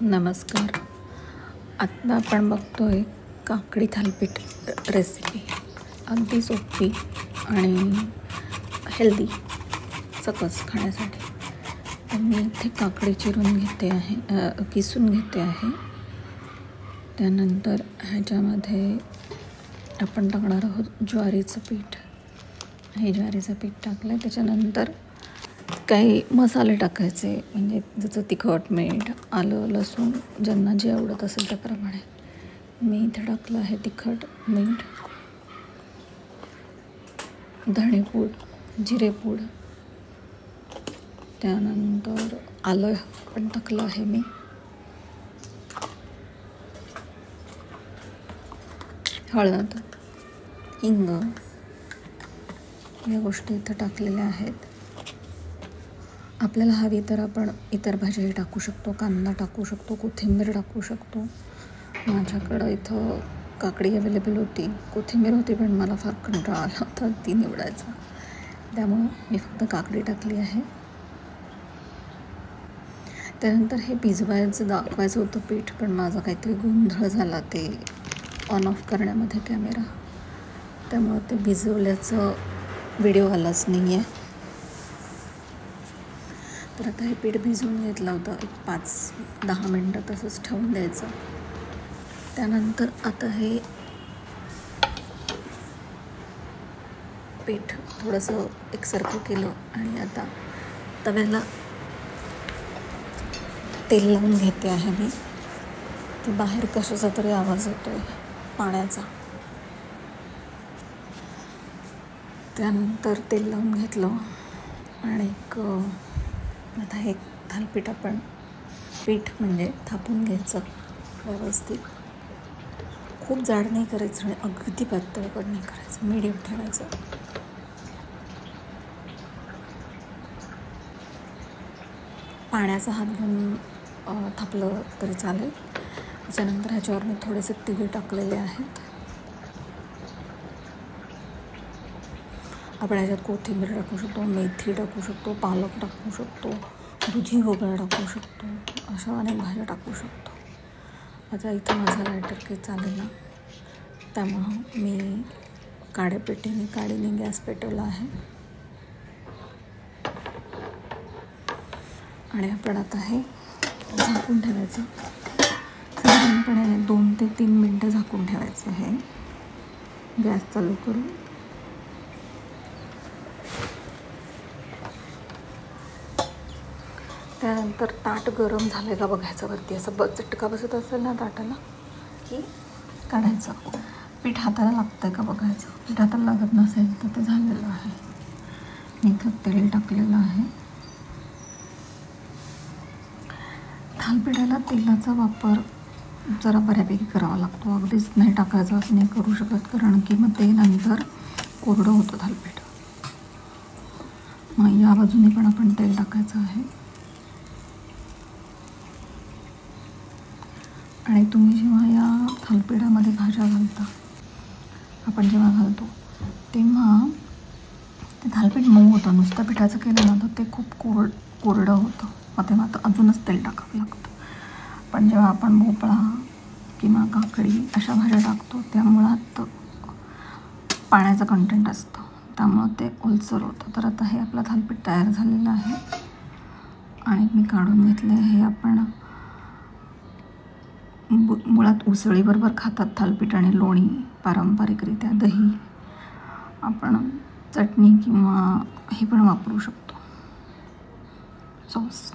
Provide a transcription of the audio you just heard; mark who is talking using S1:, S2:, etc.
S1: नमस्कार. आत्ता आपण बघतोय काकडी थालीपीठ रेसिपी. अगदी सोपी आणि हेल्दी सकस खाण्यासाठी. तर मी इथे काकडी चिरून घेते आहे, किसून घेते आहे. त्यानंतर ह्याच्यामध्ये आपण टाकणार आहोत ज्वारीचं पीठ. हे ज्वारीचं पीठ टाकलं. त्याच्यानंतर काही मसाले टाकायचे, म्हणजे जसं तिखट, मीठ, आलं, लसूण ज्यांना जे आवडत असेल त्याप्रमाणे. मी इथे टाकलं आहे तिखट, मीठ, धणेपूड, जिरेपूड, त्यानंतर आलं पण टाकलं आहे मी. हळद, हिंग या गोष्टी इथं टाकलेल्या आहेत. आपल्याला हवी तर आपण इतर भाज्याही टाकू शकतो. कांदा टाकू शकतो, कोथिंबीर टाकू शकतो. माझ्याकडं इथं काकडी अवेलेबल होती, कोथिंबीर होती, पण मला फार कंटाळा आला होता ती निवडायचा, त्यामुळं मी फक्त काकडी टाकली आहे. त्यानंतर हे भिजवायचं दाखवायचं होतं पीठ, पण माझा काहीतरी गोंधळ झाला ते ऑन ऑफ करण्यामध्ये कॅमेरा, त्यामुळं ते भिजवल्याचं व्हिडिओ आलाच नाही आहे. तर आता हे पीठ भिजवून घेतलं होतं. एक 5-10 मिनटं तसंच ठेवून द्यायचं. त्यानंतर आता हे पीठ थोडंसं एकसारखं केलं आणि आता तव्याला तेल लावून घेते आहे मी. ते बाहेर कशाचा तरी आवाज येतो आहे पाण्याचा. त्यानंतर तेल लावून घेतलं आणि आता हे थालीपीठ आपण पीठ म्हणजे थापून घ्यायचं व्यवस्थित. खूप जाड नाही करायचं आणि अगदी पातळ पण नाही करायचं, मीडियम ठेवायचं. पाण्याचा हात घेऊन थापलं तरी चालेल. त्याच्यानंतर ह्याच्यावर मी थोडेसे तीळ टाकलेले आहेत. आपण ह्याच्यात कोथिंबीर टाकू शकतो, मेथी टाकू शकतो, पालक टाकू शकतो, दुधी भोपळा टाकू शकतो, अशा अनेक भाज्या टाकू शकतो. आता इथं माझा लायटर काही चालेल ना, त्यामुळं मी काडीने गॅस पेटवला आहे. आणि आपण आता हे झाकून ठेवायचं. साधारणपणे 2 ते 3 मिनटं झाकून ठेवायचं आहे गॅस चालू करून. त्यानंतर ताट गरम झालं का बघायचं. वरती असं चटका बसत असेल ना ताटाला की काढायचं. पीठ हाताला लागतं का बघायचं. पीठ हाताला लागत नसेल तर ते झालेलं आहे. मी इथं तेल टाकलेलं आहे. थालीपीठाला तेलाचा वापर जरा बऱ्यापैकी करावा लागतो. अगदीच नाही टाकायचं असं नाही करू शकत, कारण की मग ते नंतर कोरडं होतं थालीपीठ. मग या बाजूने पण आपण तेल टाकायचं आहे. आणि तुम्ही जेव्हा या थालीपीठामध्ये भाज्या घालता, आपण जेव्हा घालतो तेव्हा ते थालीपीठ मऊ होतं. नुसतं पिठाचं केलं ना तर ते खूप कोरडं होतं. मग तेव्हा तर अजूनच तेल टाकावं लागतं. पण जेव्हा आपण भोपळा किंवा काकडी अशा भाज्या टाकतो त्या मुळात पाण्याचं कंटेंट असतं, त्यामुळं ते ओलसर होतं. तर आता हे आपलं थालीपीठ तयार झालेलं आहे आणि मी काढून घेतले. हे आपण मुळात उसळीबरोबर खातात थालीपीठ आणि लोणी, पारंपरिकरित्या दही, आपण चटणी किंवा हे पण वापरू शकतो, सॉस.